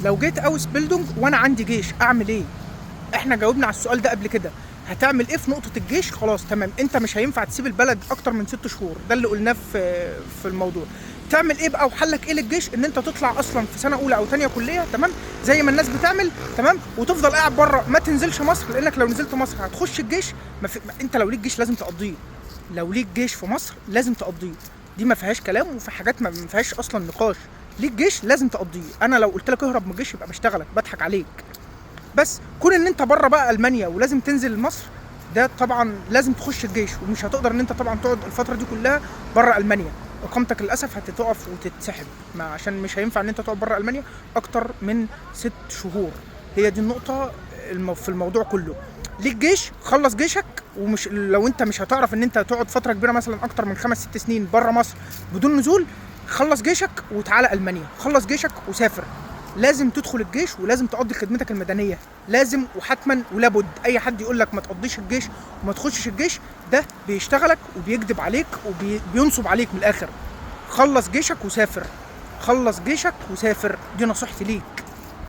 لو جيت اوس بيلدونج وانا عندي جيش اعمل ايه؟ احنا جاوبنا على السؤال ده قبل كده. هتعمل ايه في نقطه الجيش؟ خلاص تمام، انت مش هينفع تسيب البلد اكتر من 6 شهور، ده اللي قلناه في الموضوع. تعمل ايه بقى وحلك ايه للجيش؟ ان انت تطلع اصلا في سنه اولى او ثانيه كليه، تمام، زي ما الناس بتعمل، تمام، وتفضل قاعد بره، ما تنزلش مصر، لانك لو نزلت مصر هتخش الجيش. انت لو ليك جيش لازم تقضيه، لو ليك جيش في مصر لازم تقضيه، دي ما فيهاش كلام، وفي حاجات ما فيهاش اصلا نقاش. ليك جيش لازم تقضيه. انا لو قلت لك اهرب من الجيش يبقى بشتغلك، بضحك عليك. بس كون ان انت بره بقى المانيا ولازم تنزل مصر، ده طبعا لازم تخش الجيش، ومش هتقدر ان انت طبعا تقعد الفتره دي كلها بره المانيا. اقامتك للاسف هتتوقف وتتسحب، عشان مش هينفع ان انت تقعد بره المانيا اكتر من 6 شهور. هي دي النقطه في الموضوع كله. ليك جيش، خلص جيشك. ومش لو انت مش هتعرف ان انت تقعد فتره كبيره مثلا اكتر من 5 6 سنين بره مصر بدون نزول، خلص جيشك وتعالى المانيا، خلص جيشك وسافر. لازم تدخل الجيش ولازم تقضي خدمتك المدنيه، لازم وحتما ولابد. اي حد يقول لك ما تقضيش الجيش وما تخشش الجيش، ده بيشتغلك وبيكذب عليك وبينصب عليك من الاخر. خلص جيشك وسافر، خلص جيشك وسافر، دي نصيحتي ليك.